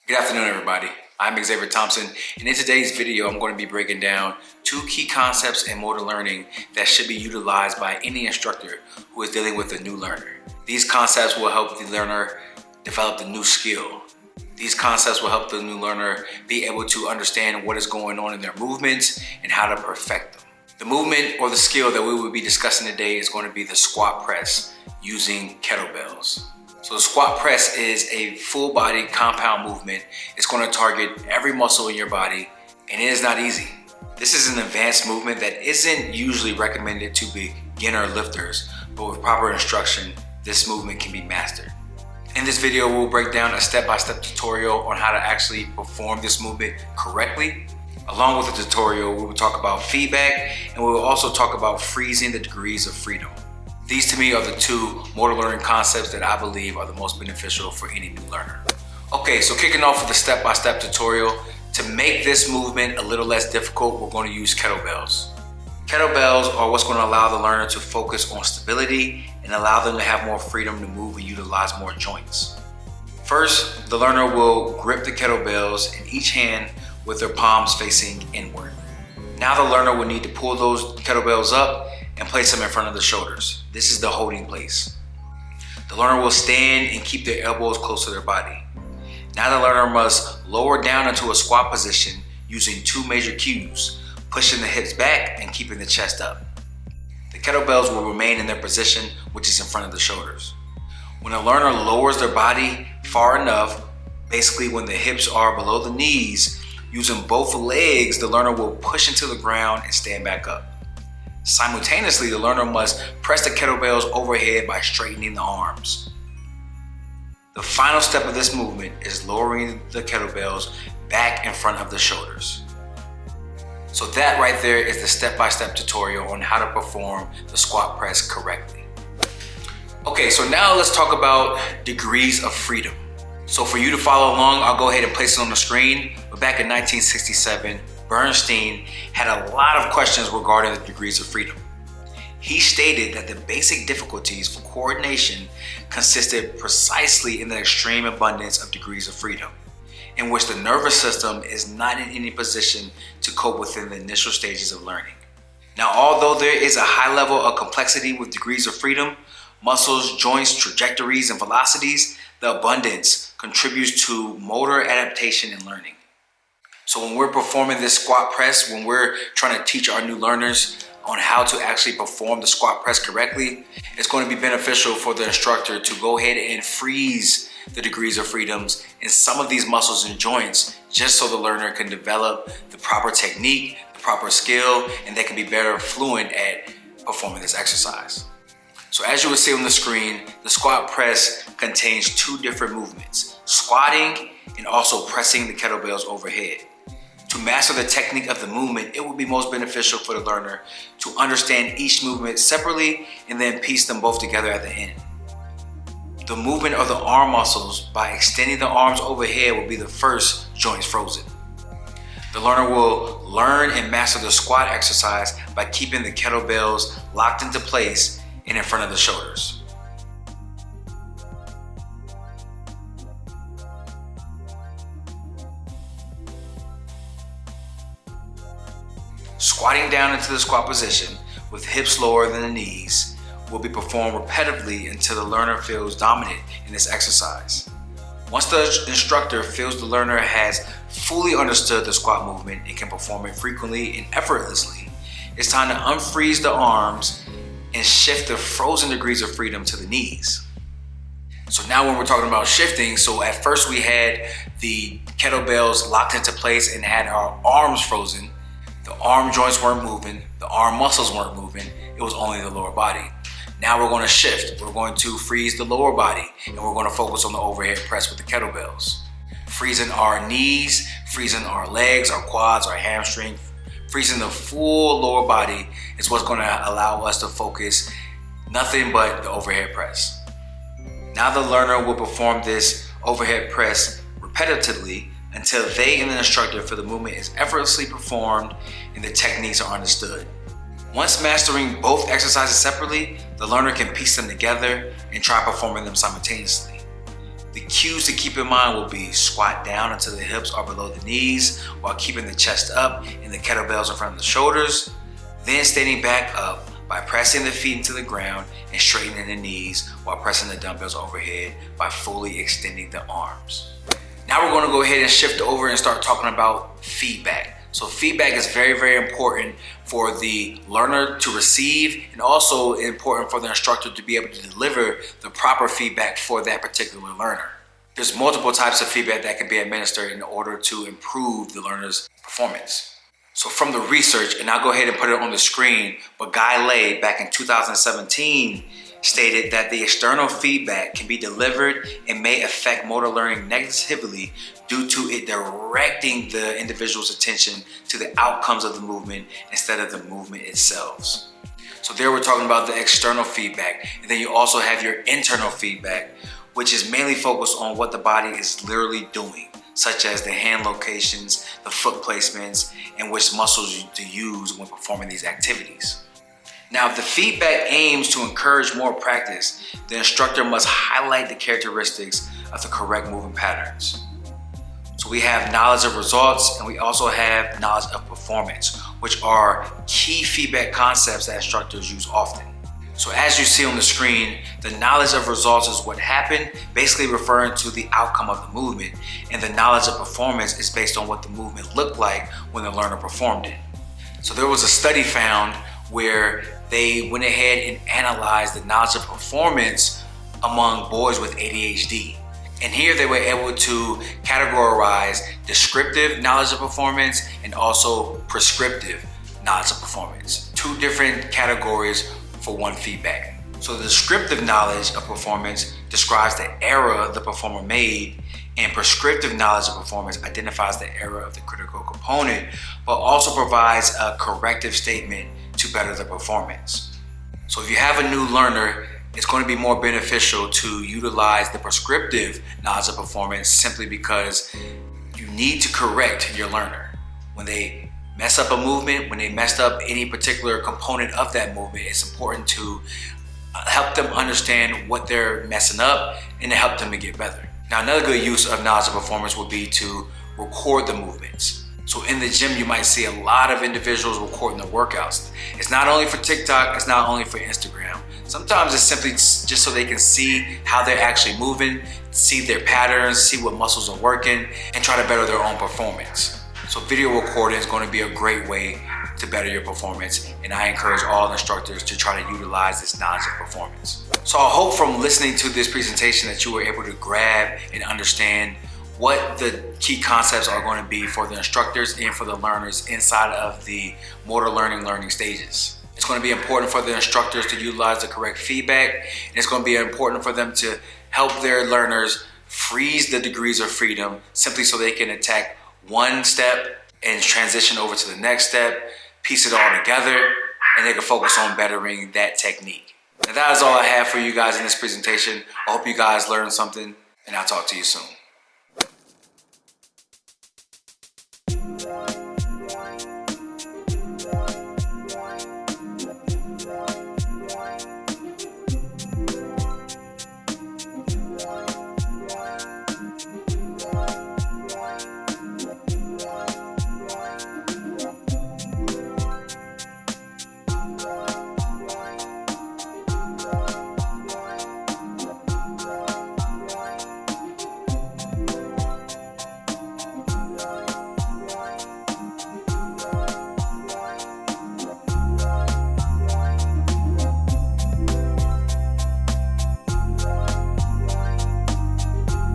Good afternoon, everybody. I'm Xavier Thompson, and in today's video, I'm going to be breaking down two key concepts in motor learning that should be utilized by any instructor who is dealing with a new learner. These concepts will help the learner develop the new skill. These concepts will help the new learner be able to understand what is going on in their movements and how to perfect them. The movement or the skill that we will be discussing today is going to be the squat press using kettlebells. So the squat press is a full body compound movement. It's going to target every muscle in your body, and it is not easy. This is an advanced movement that isn't usually recommended to beginner lifters, but with proper instruction, this movement can be mastered. In this video, we'll break down a step-by-step tutorial on how to actually perform this movement correctly. Along with the tutorial, we will talk about feedback, and we will also talk about freezing the degrees of freedom. These to me are the two motor learning concepts that I believe are the most beneficial for any new learner. Okay, so kicking off with the step-by-step tutorial, to make this movement a little less difficult, we're going to use kettlebells. Kettlebells are what's going to allow the learner to focus on stability and allow them to have more freedom to move and utilize more joints. First, the learner will grip the kettlebells in each hand with their palms facing inward. Now the learner will need to pull those kettlebells up and place them in front of the shoulders. This is the holding place. The learner will stand and keep their elbows close to their body. Now the learner must lower down into a squat position using two major cues, pushing the hips back and keeping the chest up. The kettlebells will remain in their position, which is in front of the shoulders. When a learner lowers their body far enough, basically when the hips are below the knees, using both legs, the learner will push into the ground and stand back up. Simultaneously, the learner must press the kettlebells overhead by straightening the arms. The final step of this movement is lowering the kettlebells back in front of the shoulders. So that right there is the step-by-step tutorial on how to perform the squat press correctly. Okay, so now let's talk about degrees of freedom. So for you to follow along, I'll go ahead and place it on the screen. But back in 1967, Bernstein had a lot of questions regarding the degrees of freedom. He stated that the basic difficulties for coordination consisted precisely in the extreme abundance of degrees of freedom, in which the nervous system is not in any position to cope within the initial stages of learning. Now, although there is a high level of complexity with degrees of freedom, muscles, joints, trajectories, and velocities, the abundance contributes to motor adaptation and learning. So when we're performing this squat press, when we're trying to teach our new learners on how to actually perform the squat press correctly, it's going to be beneficial for the instructor to go ahead and freeze the degrees of freedoms in some of these muscles and joints, just so the learner can develop the proper technique, the proper skill, and they can be better fluent at performing this exercise. So as you will see on the screen, the squat press contains two different movements, squatting and also pressing the kettlebells overhead. To master the technique of the movement, it would be most beneficial for the learner to understand each movement separately and then piece them both together at the end. The movement of the arm muscles by extending the arms overhead will be the first joints frozen. The learner will learn and master the squat exercise by keeping the kettlebells locked into place and in front of the shoulders. Squatting down into the squat position with hips lower than the knees will be performed repetitively until the learner feels dominant in this exercise. Once the instructor feels the learner has fully understood the squat movement and can perform it frequently and effortlessly, it's time to unfreeze the arms and shift the frozen degrees of freedom to the knees. So now when we're talking about shifting, so at first we had the kettlebells locked into place and had our arms frozen. The arm joints weren't moving, the arm muscles weren't moving, it was only the lower body. Now we're going to shift. We're going to freeze the lower body and we're going to focus on the overhead press with the kettlebells. Freezing our knees, freezing our legs, our quads, our hamstring, freezing the full lower body is what's going to allow us to focus nothing but the overhead press. Now the learner will perform this overhead press repetitively until they and the instructor feel the movement is effortlessly performed and the techniques are understood. Once mastering both exercises separately, the learner can piece them together and try performing them simultaneously. The cues to keep in mind will be squat down until the hips are below the knees while keeping the chest up and the kettlebells in front of the shoulders. Then standing back up by pressing the feet into the ground and straightening the knees while pressing the dumbbells overhead by fully extending the arms. Now we're going to go ahead and shift over and start talking about feedback. So feedback is very, very important for the learner to receive, and also important for the instructor to be able to deliver the proper feedback for that particular learner. There's multiple types of feedback that can be administered in order to improve the learner's performance. So from the research, and I'll go ahead and put it on the screen, but Gyulai back in 2017 stated that the external feedback can be delivered and may affect motor learning negatively due to it directing the individual's attention to the outcomes of the movement instead of the movement itself. So there we're talking about the external feedback, and then you also have your internal feedback, which is mainly focused on what the body is literally doing, such as the hand locations, the foot placements, and which muscles to use when performing these activities. Now, if the feedback aims to encourage more practice, the instructor must highlight the characteristics of the correct movement patterns. So we have knowledge of results, and we also have knowledge of performance, which are key feedback concepts that instructors use often. So as you see on the screen, the knowledge of results is what happened, basically referring to the outcome of the movement, and the knowledge of performance is based on what the movement looked like when the learner performed it. So there was a study found where they went ahead and analyzed the knowledge of performance among boys with ADHD. And here they were able to categorize descriptive knowledge of performance and also prescriptive knowledge of performance. Two different categories for one feedback. So the descriptive knowledge of performance describes the error the performer made, and prescriptive knowledge of performance identifies the error of the critical component, but also provides a corrective statement to better the performance. So if you have a new learner, it's going to be more beneficial to utilize the prescriptive knowledge of performance simply because you need to correct your learner. When they mess up a movement, when they messed up any particular component of that movement, it's important to help them understand what they're messing up and to help them to get better. Now, another good use of knowledge of performance would be to record the movements. So in the gym, you might see a lot of individuals recording their workouts. It's not only for TikTok, it's not only for Instagram. Sometimes it's simply just so they can see how they're actually moving, see their patterns, see what muscles are working, and try to better their own performance. So video recording is going to be a great way to better your performance, and I encourage all instructors to try to utilize this knowledge of performance. So I hope from listening to this presentation that you were able to grab and understand what the key concepts are going to be for the instructors and for the learners inside of the motor learning stages. It's going to be important for the instructors to utilize the correct feedback, and it's going to be important for them to help their learners freeze the degrees of freedom simply so they can attack one step and transition over to the next step, piece it all together, and they can focus on bettering that technique. Now that is all I have for you guys in this presentation. I hope you guys learned something, and I'll talk to you soon.